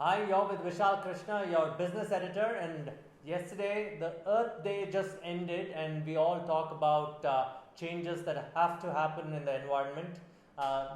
Hi, you're with Vishal Krishna, your business editor, and yesterday the Earth Day just ended, and we all talk about changes that have to happen in the environment.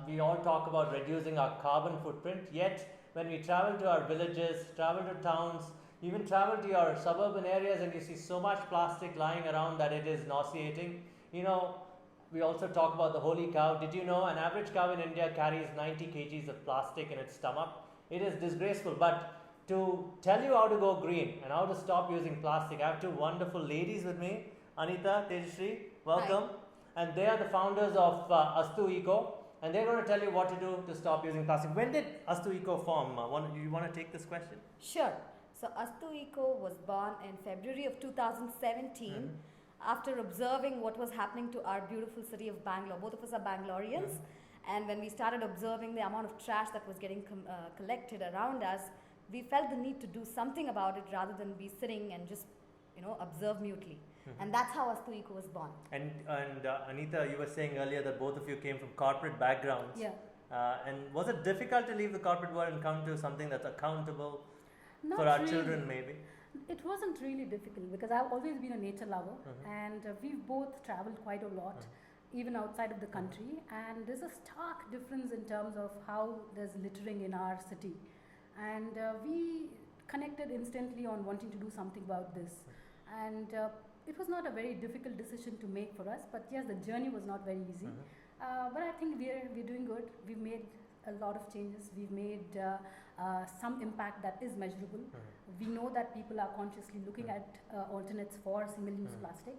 We all talk about reducing our carbon footprint, yet, when we travel to our villages, travel to towns, even travel to your suburban areas, and you see so much plastic lying around that it is nauseating. We also talk about the holy cow. Did you know an average cow in India carries 90 kgs of plastic in its stomach? It is disgraceful, but to tell you how to go green and how to stop using plastic, I have two wonderful ladies with me, Anitha, Tejashree, welcome. Hi. And they are the founders of Astu Eco, and they're going to tell you what to do to stop using plastic. When did Astu Eco form? You want to take this question? Sure. So Astu Eco was born in February of 2017 after observing what was happening to our beautiful city of Bangalore. Both of us are Bangaloreans. And when we started observing the amount of trash that was getting collected around us, we felt the need to do something about it rather than be sitting and just, observe mutely. And that's how Astu Eco was born. And Anitha, you were saying earlier that both of you came from corporate backgrounds. Yeah. And was it difficult to leave the corporate world and come to something that's accountable Not for our really. children, maybe? It wasn't really difficult because I've always been a nature lover and we've both traveled quite a lot, even outside of the country, and there's a stark difference in terms of how there's littering in our city. And we connected instantly on wanting to do something about this. And it was not a very difficult decision to make for us, but yes, the journey was not very easy. But I think we're doing good. We've made a lot of changes. We've made some impact that is measurable. We know that people are consciously looking at alternates for single-use plastic,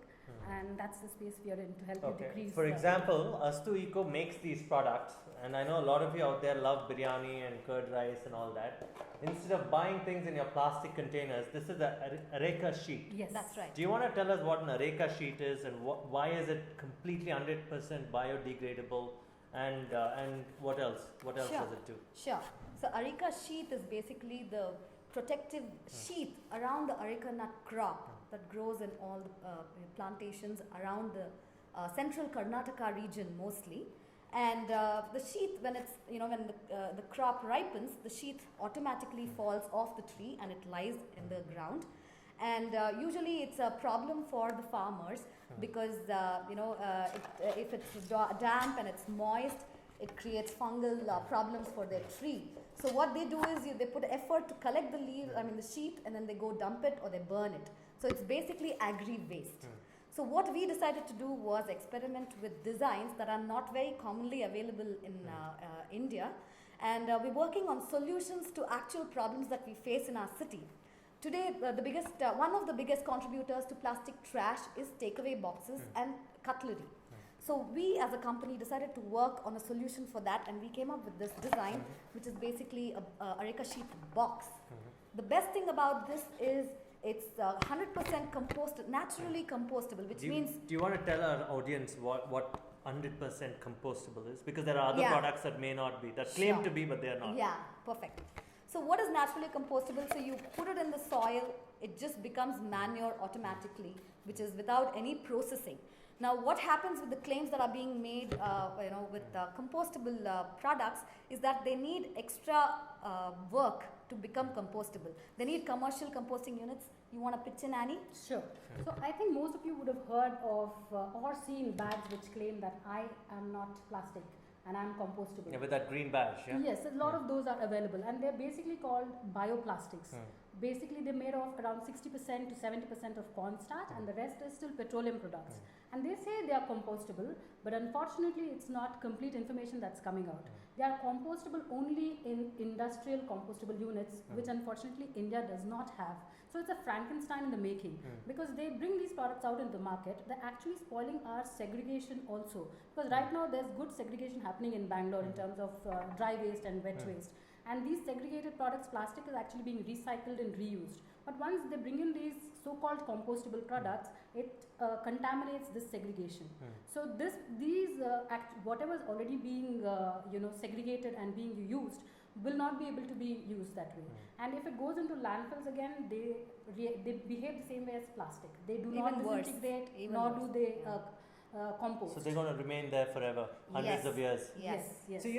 and that's the space we are in to help you decrease. For example, Astu Eco makes these products, and I know a lot of you out there love biryani and curd rice and all that. Instead of buying things in your plastic containers, this is a Reika Sheet. Yes, that's right. Do you want to tell us what an Reika Sheet is and why is it completely 100% biodegradable? And what else? What else does it do? Sure. So Areca sheath is basically the protective sheath around the areca nut crop that grows in all the plantations around the central Karnataka region mostly. And the sheath, when it's when the crop ripens, the sheath automatically falls off the tree and it lies in the ground. And usually it's a problem for the farmers because if it's damp and it's moist, it creates fungal problems for their tree. So what they do is they put effort to collect the leaves, the sheath, and then they go dump it or they burn it. So it's basically agri-waste. So what we decided to do was experiment with designs that are not very commonly available in India, and we're working on solutions to actual problems that we face in our city. Today, one of the biggest contributors to plastic trash is takeaway boxes and cutlery. So we as a company decided to work on a solution for that, and we came up with this design, which is basically a Reika Sheet box. The best thing about this is it's 100% naturally compostable, which means... Do you want to tell our audience what 100% compostable is? Because there are other products that may not be, that claim to be, but they are not. Yeah, perfect. So what is naturally compostable? So you put it in the soil, it just becomes manure automatically, which is without any processing. Now what happens with the claims that are being made with compostable products is that they need extra work to become compostable. They need commercial composting units. You want to pitch in, Annie? Sure. So I think most of you would have heard of or seen bags which claim that I am not plastic and I'm compostable. Yeah, with that green badge, yeah? Yes, a lot of those are available, and they're basically called bioplastics. Basically, they're made of around 60% to 70% of cornstarch, and the rest is still petroleum products. And they say they are compostable, but unfortunately, it's not complete information that's coming out. They are compostable only in industrial compostable units, which unfortunately India does not have. So it's a Frankenstein in the making, because they bring these products out in the market. They're actually spoiling our segregation also, because right now there's good segregation happening in Bangalore in terms of dry waste and wet waste. And these segregated products, plastic is actually being recycled and reused. But once they bring in these so-called compostable products, it contaminates this segregation. So whatever is already being segregated and being used will not be able to be used that way. And if it goes into landfills again, they behave the same way as plastic. They do not disintegrate, nor do they compost. So they're going to remain there forever, hundreds of years. Yes. So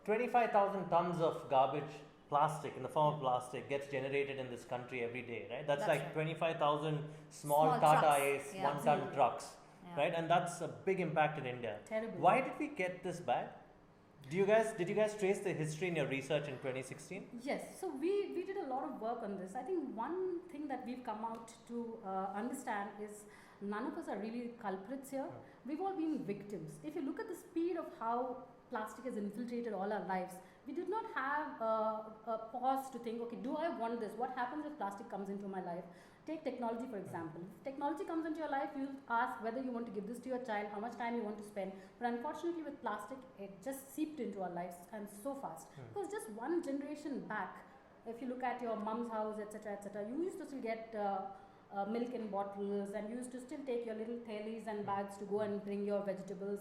25,000 tons of garbage plastic in the form of plastic gets generated in this country every day, right? That's That's like right. 25,000 small Small Tata trucks. Ace Yeah. 1-ton Absolutely. trucks, Yeah. right? And that's a big impact in India. Terrible. Why did we get this bad? Did you guys trace the history in your research in 2016? Yes, so we did a lot of work on this. I think one thing that we've come out to understand is none of us are really culprits here. We've all been victims. If you look at the speed of how plastic has infiltrated all our lives, we did not have a pause to think, okay, do I want this? What happens if plastic comes into my life? Take technology for example. If technology comes into your life, you ask whether you want to give this to your child, how much time you want to spend. But unfortunately with plastic, it just seeped into our lives and so fast. Because just one generation back, if you look at your mom's house, etc., you used to still get milk in bottles, and you used to still take your little thailis and bags to go and bring your vegetables,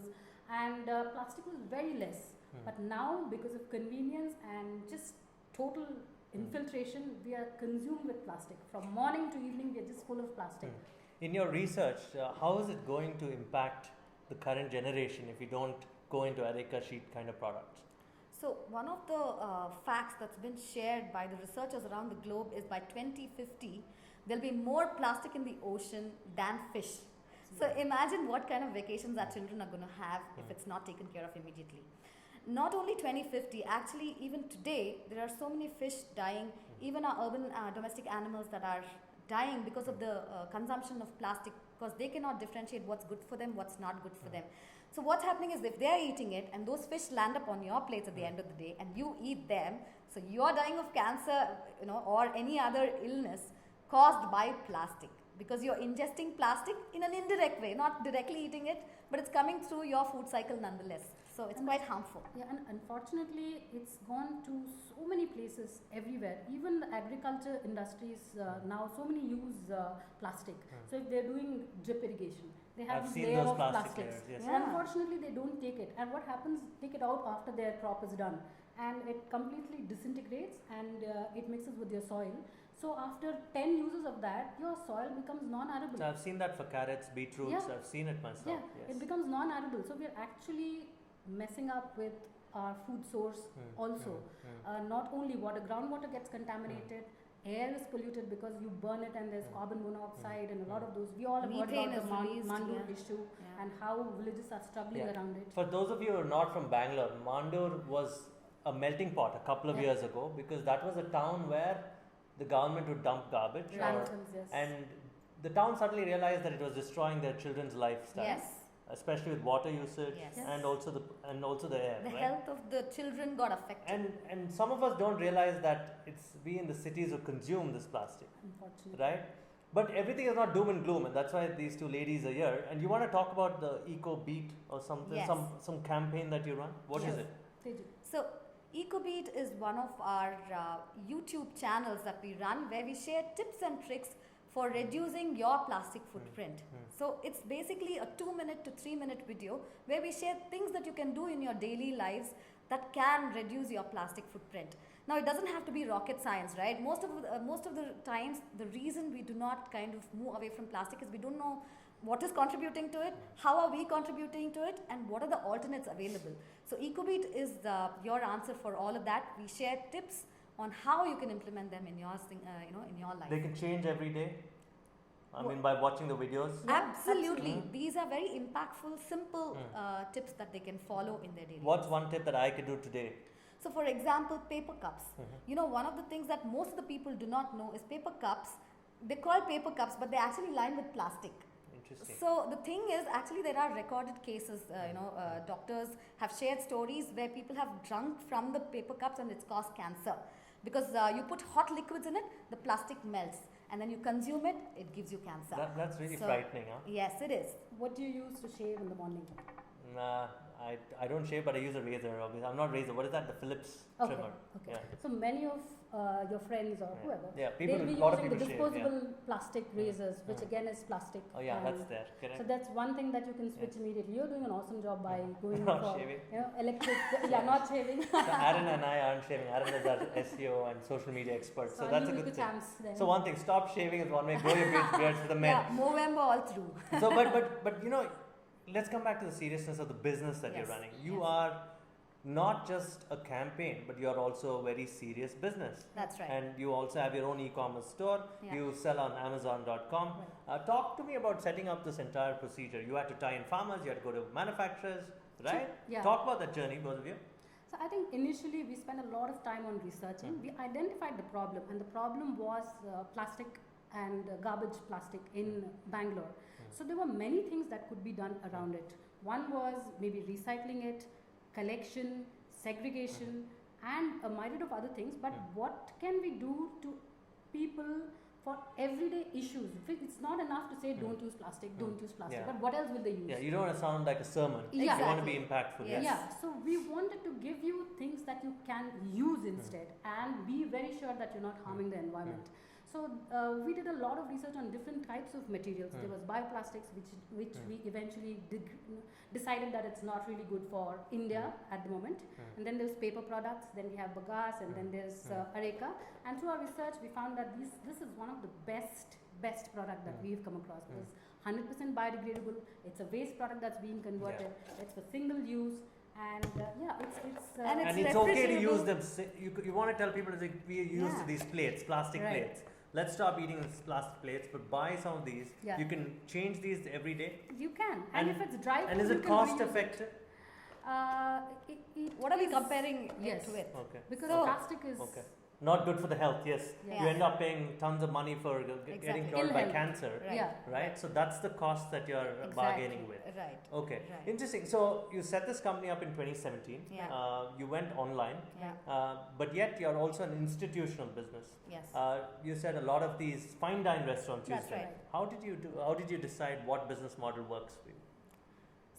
and plastic was very less. But now, because of convenience and just total infiltration, we are consumed with plastic. From morning to evening, we are just full of plastic. In your research, how is it going to impact the current generation if you don't go into Reika Sheet kind of products? So one of the facts that's been shared by the researchers around the globe is by 2050, there'll be more plastic in the ocean than fish. So imagine what kind of vacations our children are going to have if it's not taken care of immediately. Not only 2050, actually even today, there are so many fish dying, even our urban domestic animals that are dying because of the consumption of plastic, because they cannot differentiate what's good for them, what's not good for them. So what's happening is if they're eating it and those fish land up on your plates at the end of the day and you eat them, so you're dying of cancer, or any other illness caused by plastic, because you're ingesting plastic in an indirect way, not directly eating it, but it's coming through your food cycle nonetheless. So it's quite harmful. Yeah, and unfortunately, it's gone to so many places everywhere. Even the agriculture industries now, so many use plastic. So if they're doing drip irrigation, they have I've this seen layer those of plastic plastics. layers, yes. And unfortunately, they don't take it. And what happens? Take it out after their crop is done, and it completely disintegrates and it mixes with your soil. So after 10 uses of that, your soil becomes non-arable. So I've seen that for carrots, beetroots. Yeah. I've seen it myself. Yeah, Yes. it becomes non-arable. So we're actually messing up with our food source also. Not only water, groundwater gets contaminated, air is polluted because you burn it and there's carbon monoxide and a lot of those. We all have heard Methane about the is released, Mandur yeah. issue Yeah. and how villages are struggling Yeah. around it. For those of you who are not from Bangalore, Mandur was a melting pot a couple of Yeah. years ago, because that was a town where the government would dump garbage. Landfills, yes. And the town suddenly realized that it was destroying their children's lifestyle. Yes. Especially with water usage Yes. and also the air. The right? health of the children got affected. And some of us don't realize that it's we in the cities who consume this plastic, Unfortunately. right? But everything is not doom and gloom, and that's why these two ladies are here. And you want to talk about the Ecobeat or something, Yes. some campaign that you run? What is Yes. it? Teju. So Ecobeat is one of our YouTube channels that we run, where we share tips and tricks for reducing your plastic footprint. So it's basically a 2-minute to 3-minute video where we share things that you can do in your daily lives that can reduce your plastic footprint. Now it doesn't have to be rocket science, right? Most of the times, the reason we do not kind of move away from plastic is we don't know what is contributing to it, how are we contributing to it, and what are the alternates available. So Ecobeat is your answer for all of that. We share tips on how you can implement them in your in your life. They can change every day. I mean, by watching the videos. Absolutely. These are very impactful, simple tips that they can follow in their daily What's lives. one tip that I could do today? So for example, paper cups. One of the things that most of the people do not know is paper cups. They're called paper cups, but they're actually lined with plastic. Interesting. So the thing is, actually there are recorded cases, doctors have shared stories where people have drunk from the paper cups and it's caused cancer. Because you put hot liquids in it, the plastic melts. And then you consume it, it gives you cancer. That's really frightening, huh? Yes, it is. What do you use to shave in the morning? Nah, I don't shave, but I use a razor. Obviously, I'm not razor. What is that? The Philips Okay. trimmer. Okay. Yeah. So many of your friends or whoever, Yeah, people. they'll be A lot of using the people shave. disposable plastic razors, which again is plastic. Oh yeah, that's and there. So Correct. that's one thing that you can switch immediately. You're doing an awesome job by going Not for shaving. Electric. Yeah, not shaving. So Aaron and I aren't shaving. Aaron is our SEO and social media expert, so that's a good thing. Then. So one thing, stop shaving is one way. Grow your beards for the men. Yeah, Movember all through. So, but let's come back to the seriousness of the business that you're Yes, running. You yes. are not just a campaign, but you're also a very serious business. That's right. And you also have your own e-commerce store. Yeah. You sell on Amazon.com. Talk to me about setting up this entire procedure. You had to tie in farmers, you had to go to manufacturers, right? Yeah. Talk about that journey, both of you. So I think initially we spent a lot of time on researching. We identified the problem, and the problem was plastic and garbage plastic in Bangalore. So there were many things that could be done around it. One was maybe recycling it, collection, segregation, and a myriad of other things. But what can we do to people for everyday issues? It's not enough to say don't use plastic, don't use plastic, but what else will they use? Yeah, you don't want to sound like a sermon. Yeah. You want to be impactful. Yes. Yeah, so we wanted to give you things that you can use instead and be very sure that you're not harming the environment. So we did a lot of research on different types of materials. There was bioplastics, which we eventually decided that it's not really good for India at the moment. And then there's paper products, then we have bagasse, and then there's areca. And through our research, we found that this is one of the best product that we've come across. It's 100% biodegradable. It's a waste product that's being converted. It's for single use. And it's okay to use them. You want to tell people that we use these plates, plastic plates. Let's stop eating these plastic plates, but buy some of these. You can change these every day. You can. And if it's dry food, and is it cost effective? What are we comparing it with? Okay. Because plastic is not good for the health. Yes. Yeah. You end up paying tons of money for getting cured by cancer. Right. So that's the cost that you're bargaining with. Right. Okay. Interesting. So you set this company up in 2017. You went online. But yet you're also an institutional business. Yes. You said a lot of these fine dine restaurants use That's them. right. How did you decide what business model works for you?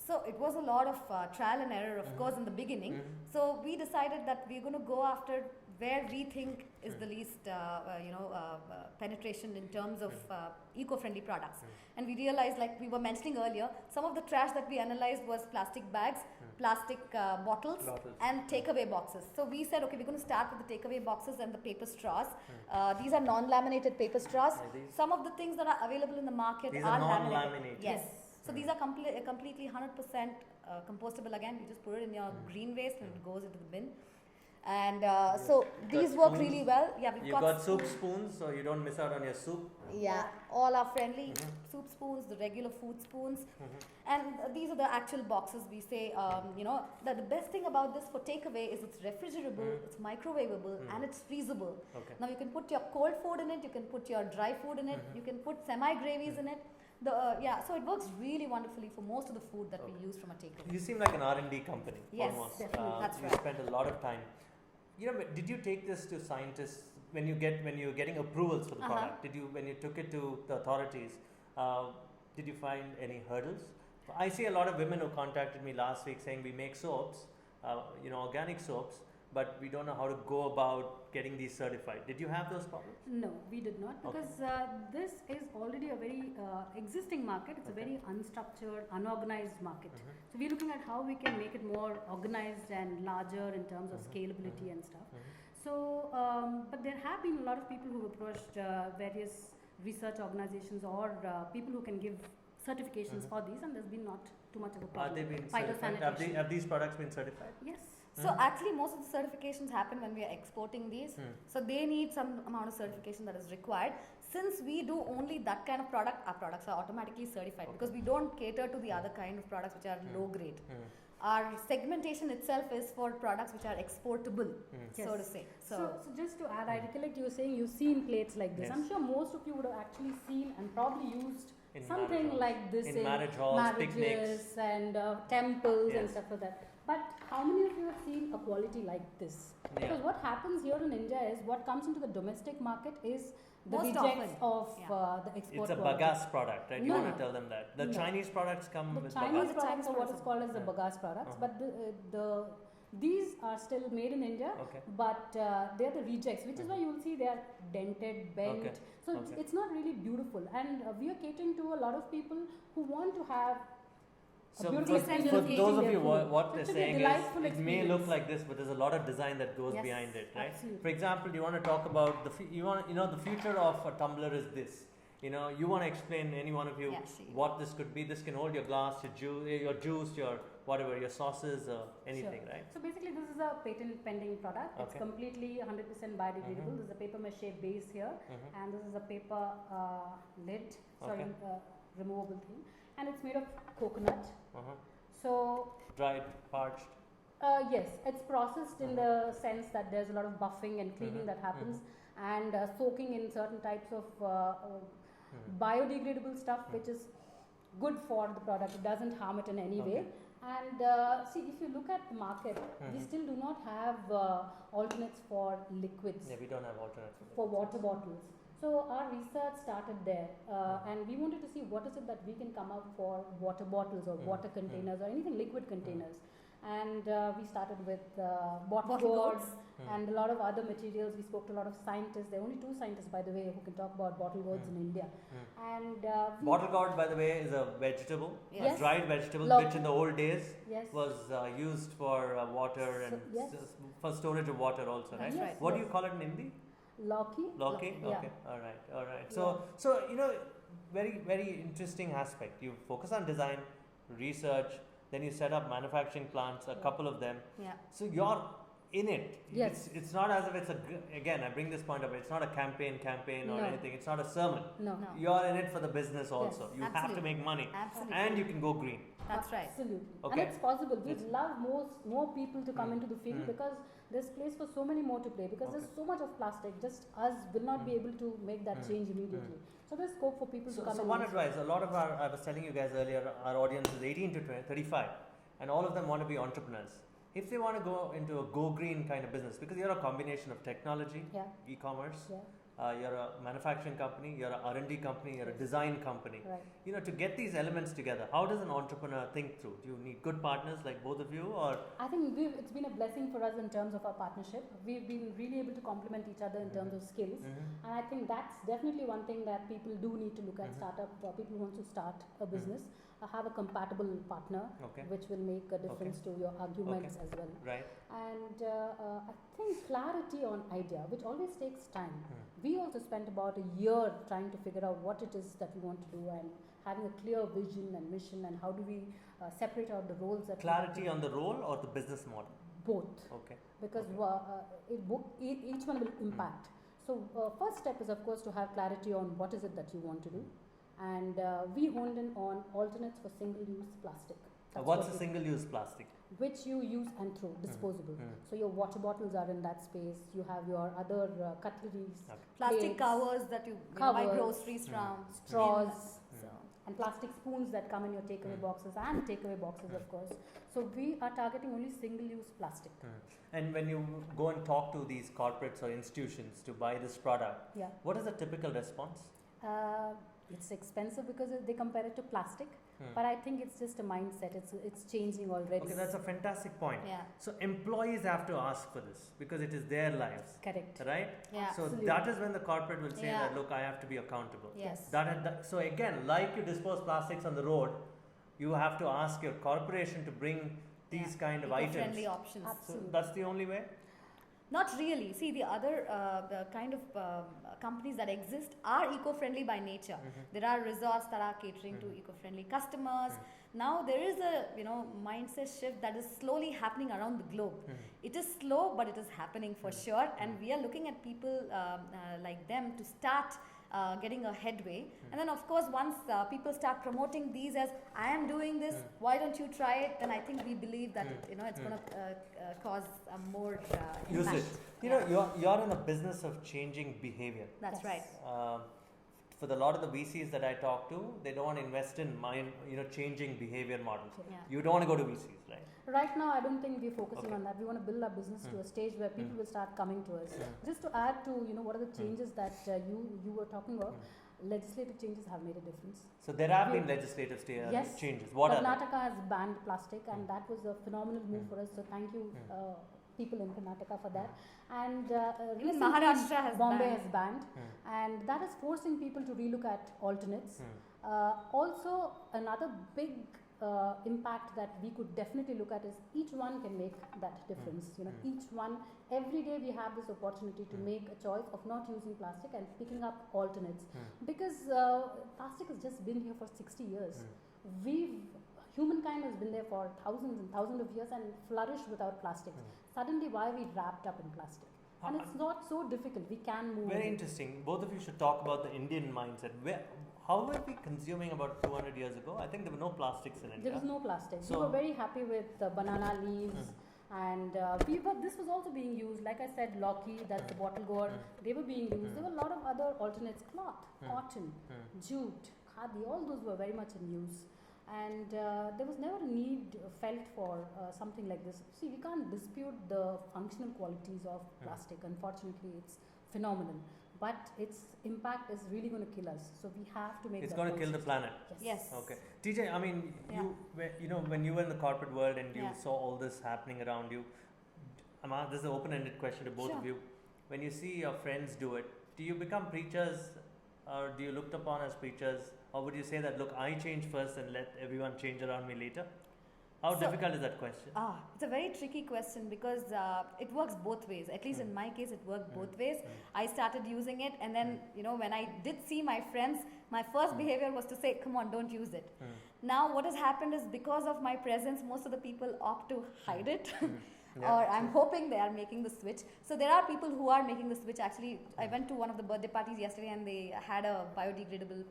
So it was a lot of trial and error, of course, in the beginning. So we decided that we're going to go after where we think is the least, penetration in terms of eco-friendly products. And we realized, like we were mentioning earlier, some of the trash that we analyzed was plastic bags, plastic bottles, and takeaway boxes. So we said, okay, we're going to start with the takeaway boxes and the paper straws. These are non-laminated paper straws. Some of the things that are available in the market are non-laminated. Yes. So these are completely 100% compostable. Again, you just put it in your green waste and it goes into the bin. And so these work really well. Yeah, we've got soup spoons, so you don't miss out on your soup. Yeah, all are friendly. Soup spoons, the regular food spoons. And these are the actual boxes. We say, that the best thing about this for takeaway is it's refrigerable, it's microwavable, and it's freezable. Okay. Now you can put your cold food in it, you can put your dry food in it, you can put semi-gravies in it. So it works really wonderfully for most of the food that we use from a takeaway. You seem like an R&D company. Yes, almost. definitely. That's you right. spend a lot of time. Did you take this to scientists when you're getting approvals for the product? When you took it to the authorities, did you find any hurdles? I see a lot of women who contacted me last week saying we make soaps, organic soaps, but we don't know how to go about getting these certified. Did you have those problems? No, we did not, because this is already a very existing market. It's a very unstructured, unorganized market. So we're looking at how we can make it more organized and larger in terms of scalability and stuff. So, but there have been a lot of people who approached various research organizations or people who can give certifications for these, and there's been not too much of a problem. Are they being certified? Have these products been certified? Yes. So actually most of the certifications happen when we are exporting these. So they need some amount of certification that is required. Since we do only that kind of product, our products are automatically certified because we don't cater to the other kind of products which are low grade. Our segmentation itself is for products which are exportable, so to say. So just to add, I recollect you were saying you've seen plates like this. I'm sure most of you would have actually seen and probably used something like this in marriage halls, picnics, and temples and stuff like that. But how many of you have seen a quality like this? Because what happens here in India is what comes into the domestic market is the rejects of the export. It's a bagasse product, right? You want to tell them that. The Chinese products come with Chinese products are what is called as the bagasse products, but these are still made in India, but they are the rejects, which is why you will see they are dented, bent. So it's not really beautiful. And we are catering to a lot of people who want to have so for those of you, what they're saying is it may look like this, but there's a lot of design that goes behind it, right? Absolutely. For example, you want to talk about the future of a tumbler is this. You want to explain, any one of you, what this could be. This can hold your glass, your juice, your whatever, your sauces or anything, Sure. right? So basically, this is a patent pending product. It's Okay. completely 100% biodegradable. This is a paper mache base here, and this is a paper lid, sorry, Okay. removable thing, and it's made of coconut. Uh-huh. So Dried, parched. yes, it's processed in the sense that there's a lot of buffing and cleaning that happens, and soaking in certain types of biodegradable stuff, which is good for the product. It doesn't harm it in any way. And see, if you look at the market, we still do not have alternates for liquids, Yeah, we don't have alternates. for water bottles. So our research started there, and we wanted to see what is it that we can come up for water bottles or water containers or anything liquid containers. And we started with bottle gourds and a lot of other materials. We spoke to a lot of scientists. There are only 2 scientists, by the way, who can talk about bottle gourds in India. And Bottle gourd, by the way, is a vegetable, Yes. a dried vegetable, Loki. which in the old days yes, was used for water and yes. for storage of water also, right? That's Yes, right. What do you call it in Hindi? Loki. Loki? Yeah. Okay, all right. So you know, very interesting aspect. You focus on design, research, then you set up manufacturing plants, a couple of them. Yeah. So you're in it. Yes. It's not as if it's again, I bring this point up, it's not a campaign or No. anything. It's not a sermon. No. No. You're in it for the business also. You have to Absolutely. make money. Absolutely. And you can go green. That's right. Absolutely. Okay. And it's possible. We'd It's- love more people to come into the field because there's place for so many more to play, because there's so much of plastic. Just us will not be able to make that change immediately. So there's scope for people to come So in. one and- advice, a lot of I was telling you guys earlier, our audience is 18 to 35 and all of them want to be entrepreneurs. If they want to go into a go green kind of business, because you're a combination of technology, Yeah. e-commerce, Yeah. You're a manufacturing company, you're a R&D company, you're a design company. Right. You know, to get these elements together, how does an entrepreneur think through? Do you need good partners like both of you, or I think it's been a blessing for us in terms of our partnership. We've been really able to complement each other in terms of skills, and I think that's definitely one thing that people do need to look at. Startup people who want to start a business, have a compatible partner, Okay. which will make a difference to your arguments as well. right? And I think clarity on idea, which always takes time. We also spent about a year trying to figure out what it is that we want to do, and having a clear vision and mission, and how do we separate out the roles that we have to- Clarity on the role or the business model? both, Okay. because each one will impact. So first step is, of course, to have clarity on what is it that you want to do, and we honed in on alternates for single-use plastic. That's What's what a we- single-use plastic? which you use and throw, disposable. So your water bottles are in that space. You have your other cutleries, Okay. Plastic plates, covers that you buy Covers. groceries from. straws, So, and plastic spoons that come in your takeaway boxes and takeaway boxes, of course. So we are targeting only single-use plastic. And when you go and talk to these corporates or institutions to buy this product, Yeah. what is the typical response? It's expensive because they compare it to plastic, but I think it's just a mindset. It's changing already. Okay, that's a fantastic point. yeah. So employees have to ask for this because it is their lives, Correct. right? Yeah. So Absolutely. that is when the corporate will say Yeah. that, look, I have to be accountable. Yes. So again, like you dispose plastics on the road, you have to ask your corporation to bring these kind of items. Eco-friendly options. So Absolutely. that's the only way? Not really. See, the other the kind of companies that exist are eco-friendly by nature. There are resorts that are catering to eco-friendly customers. Now there is a mindset shift that is slowly happening around the globe. It is slow, but it is happening for sure. And we are looking at people like them to start getting a headway. And then, of course, once people start promoting these as I am doing this, why don't you try it? Then I think we believe that it's going to cause a more Use impact. it. You know, you're in a business of changing behavior. That's Yes. right. For the lot of the VCs that I talk to, they don't want to invest in changing behavior models. Yeah. You don't want to go to VCs, right? Right now, I don't think we're focusing Okay. on that. We want to build our business to a stage where people will start coming to us. Just to add to what are the changes that you were talking about, legislative changes have made a difference. So there have been We- legislative Yes. changes. What are they? Karnataka has banned plastic, and that was a phenomenal move for us. So thank you, people in Karnataka, for that. And Even recently Maharashtra has Bombay banned. has banned, and that is forcing people to relook at alternates. Also, another big impact that we could definitely look at is each one can make that difference. Each one, every day we have this opportunity to make a choice of not using plastic and picking up alternates, because plastic has just been here for 60 years. Humankind has been there for thousands and thousands of years and flourished without plastics. Suddenly, why are we wrapped up in plastic? And it's not so difficult. We can move. Very interesting. Both of you should talk about the Indian mindset. How were we consuming about 200 years ago? I think there were no plastics in India. There was no plastic. So we were very happy with banana leaves. And this was also being used, like I said, Loki, that's the bottle gourd, they were being used. There were a lot of other alternates, cloth, cotton, jute, khadi, all those were very much in use. And there was never a need felt for something like this. See, we can't dispute the functional qualities of plastic. Unfortunately, it's phenomenal. But its impact is really going to kill us. So we have to make it's going to kill the planet. Yes. Okay. TJ, I mean, when you were in the corporate world and you saw all this happening around you, this is an open-ended question to both of you. When you see your friends do it, do you become preachers or do you look upon as preachers? Or would you say that, look, I change first and let everyone change around me later? How difficult is that question? It's a very tricky question because it works both ways. At least in my case, it worked both ways. I started using it, and then when I did see my friends, my first behavior was to say, "Come on, don't use it." Now, what has happened is because of my presence, most of the people opt to hide it. Or I'm hoping they are making the switch. So there are people who are making the switch. Actually, I went to one of the birthday parties yesterday, and they had a biodegradable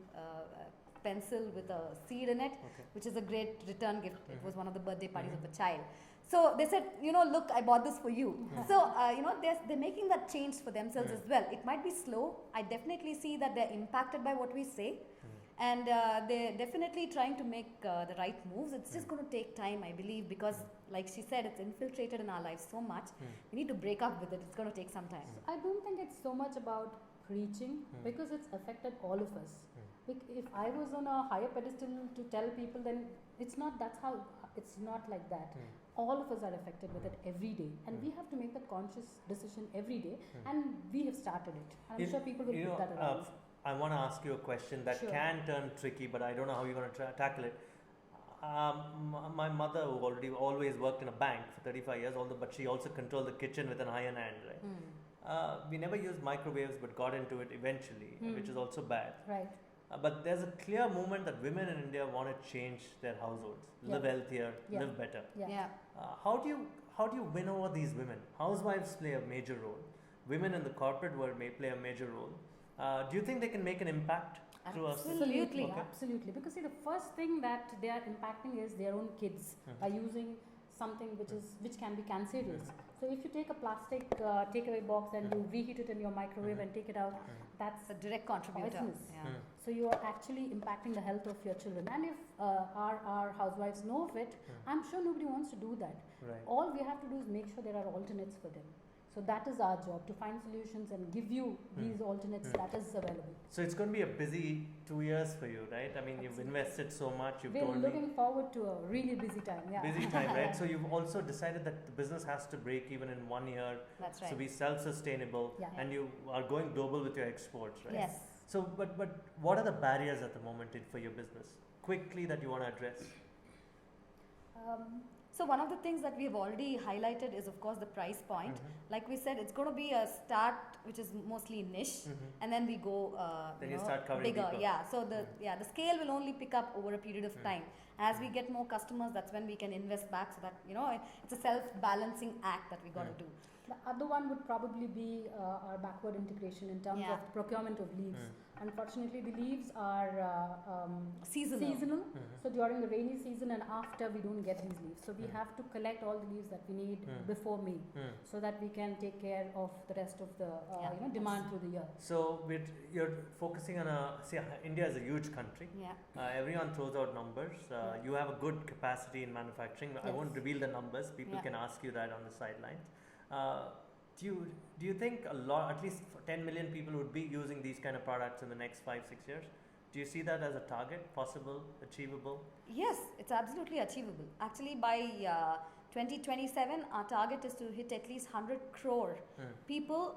pencil with a seed in it, which is a great return gift. It was one of the birthday parties of a child. So they said, look, I bought this for you. So, they're making that change for themselves as well. It might be slow. I definitely see that they're impacted by what we say. And they're definitely trying to make the right moves. It's just going to take time, I believe, because like she said, it's infiltrated in our lives so much. We need to break up with it. It's going to take some time. So I don't think it's so much about preaching because it's affected all of us. If I was on a higher pedestal to tell people, then it's not like that. All of us are affected with it every day, and we have to make that conscious decision every day, and we have started it. And I'm sure people will put that around. I want to ask you a question that can turn tricky, but I don't know how you're going to tackle it. My mother, who always worked in a bank for 35 years, but she also controlled the kitchen with an iron hand, right? We never used microwaves, but got into it eventually, which is also bad. Right. But there's a clear movement that women in India want to change their households, live healthier, live better. How do you win over these women? Housewives play a major role. Women in the corporate world may play a major role. Do you think they can make an impact through us? Absolutely, absolutely. Because see, the first thing that they are impacting is their own kids by using something which can be cancerous. So if you take a plastic takeaway box and you reheat it in your microwave and take it out, that's a direct contributor. Poisonous. So you are actually impacting the health of your children. And if our housewives know of it, I'm sure nobody wants to do that. Right. All we have to do is make sure there are alternates for them. So that is our job, to find solutions and give you these alternates that is available. So it's going to be a busy 2 years for you, right? I mean, you've invested so much. We're looking forward to a really busy time. Busy time, right? So you've also decided that the business has to break even in 1 year. That's right. So be self-sustainable, and you are going global with your exports, right? Yes. So, but what are the barriers at the moment for your business? Quickly, that you want to address. So one of the things that we have already highlighted is, of course, the price point. Like we said, it's going to be a start which is mostly niche, and then we go then you start covering bigger. deeper. So the scale will only pick up over a period of time. As we get more customers, that's when we can invest back. So that it's a self-balancing act that we got to do. The other one would probably be our backward integration in terms of procurement of leaves. Unfortunately, the leaves are seasonal. So during the rainy season and after, we don't get these leaves. So we have to collect all the leaves that we need before May, so that we can take care of the rest of the demand through the year. So you're focusing on India is a huge country. Everyone throws out numbers. You have a good capacity in manufacturing. I won't reveal the numbers. People can ask you that on the sidelines. Do you think at least 10 million people would be using these kind of products in the next 5-6 years? Do you see that as a target, possible, achievable? Yes, it's absolutely achievable. Actually, by 2027, our target is to hit at least 100 crore people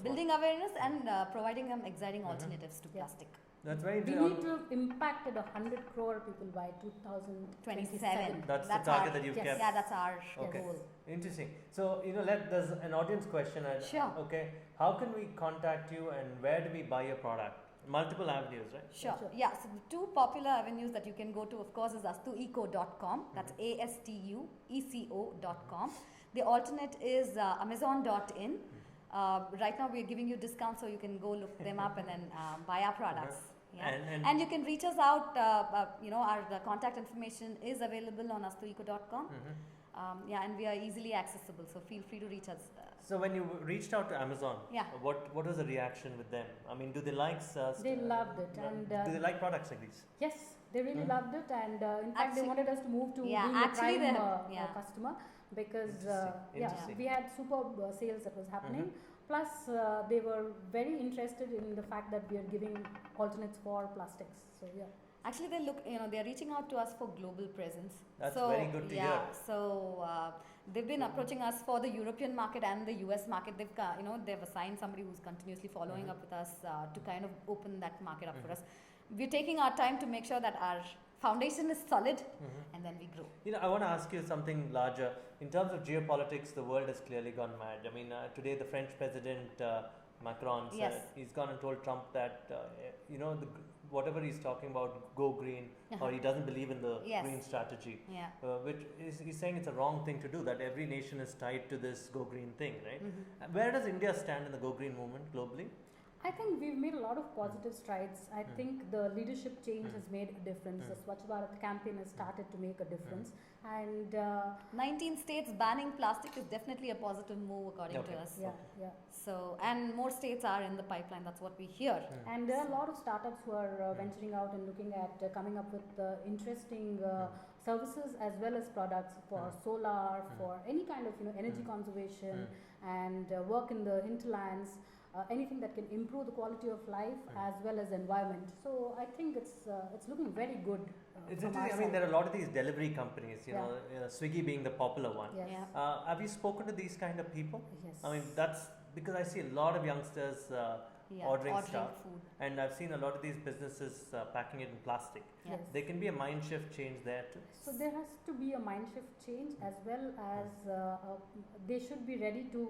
building awareness and providing them exciting alternatives to plastic. That's very interesting. We need to have impacted 100 crore people by 2027. That's the target that you've kept. Yeah, that's our goal. Interesting. So, there's an audience question. Sure. Okay. How can we contact you and where do we buy your product? Multiple avenues, right? Sure. Sure. Yeah. So the two popular avenues that you can go to, of course, is astueco.com. That's astueco.com. The alternate is amazon.in. Right now, we're giving you discounts, so you can go look them up and then buy our products. Yeah. And you can reach us out. The contact information is available on astueco.com. Yeah, and we are easily accessible, so feel free to reach us. So when you reached out to Amazon, Yeah. what was the reaction with them? I mean, do they like? They loved it, and do they like products like these? yes, they really loved it, and in fact, Actually- they wanted us to move to Yeah, being a actually prime they have- customer because Interesting. we had superb sales that was happening. Plus, they were very interested in the fact that we are giving alternates for plastics. So yeah. Actually, they're reaching out to us for global presence. That's so, very good to hear. Yeah, so they've been approaching us for the European market and the US market. They've assigned somebody who's continuously following up with us to kind of open that market up for us. We're taking our time to make sure that our foundation is solid and then we grow. I want to ask you something larger. In terms of geopolitics, the world has clearly gone mad. I mean, today the French President Macron said, Yes. he's gone and told Trump that, whatever he's talking about, go green, or he doesn't believe in the Yes. green strategy. Yeah. Which is, he's saying it's a wrong thing to do, that every nation is tied to this go green thing, right? Where does India stand in the go green movement globally? I think we've made a lot of positive strides. I think the leadership change has made a difference. The Swachh Bharat campaign has started to make a difference. And 19 states banning plastic is definitely a positive move according to us. yeah. So, and more states are in the pipeline. That's what we hear. And there are a lot of startups who are venturing out and looking at coming up with interesting services as well as products for solar, for any kind of energy conservation and work in the hinterlands. Anything that can improve the quality of life as well as environment. So I think it's looking very good. It's from our interesting. I mean, side. there are a lot of these delivery companies, Yeah. Swiggy being the popular one. Yes. Yeah. Have you spoken to these kind of people? Yes. I mean, that's because I see a lot of youngsters ordering stuff, food. and I've seen a lot of these businesses packing it in plastic. Yes. There can be a mind shift change there too. So there has to be a mind shift change as well as they should be ready to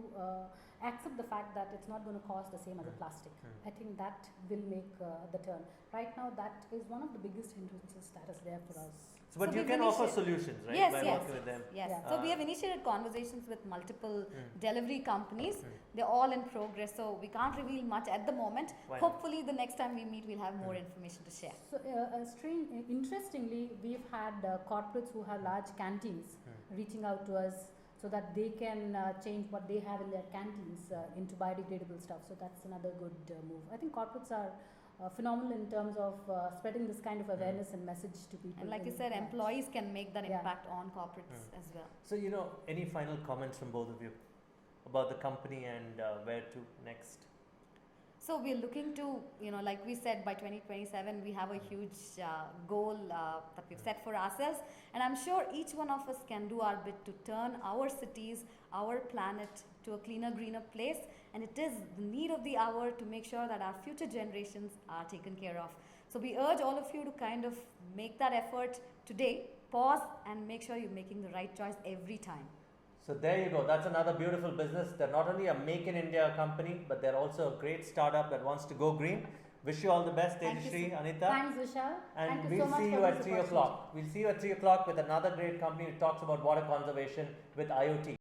accept the fact that it's not going to cost the same as a plastic. I think that will make the turn. Right now, that is one of the biggest hindrances that is there for us. So, but So you we've can offer initiated- solutions, right? Yes, by yes. working with them. Yes. Yeah. So we have initiated conversations with multiple delivery companies. They're all in progress, so we can't reveal much at the moment. Why not? Hopefully, the next time we meet, we'll have more information to share. So, interestingly, we've had corporates who have large canteens reaching out to us so that they can change what they have in their canteens into biodegradable stuff. So that's another good move. I think corporates are phenomenal in terms of spreading this kind of awareness and message to people. And like you in said, large. employees can make that Yeah. impact on corporates as well. So, any final comments from both of you about the company and where to next? So we're looking to, like we said, by 2027, we have a huge goal that we've set for ourselves. And I'm sure each one of us can do our bit to turn our cities, our planet to a cleaner, greener place. And it is the need of the hour to make sure that our future generations are taken care of. So we urge all of you to kind of make that effort today, pause and make sure you're making the right choice every time. So there you go. That's another beautiful business. They're not only a make in India company, but they're also a great startup that wants to go green. Wish you all the best, Thank you, Tejashree, sir. Anitha. Thanks, Vishal. And Thank you we'll so much see for you this at 3 opportunity. o'clock. We'll see you at 3 o'clock with another great company who talks about water conservation with IoT.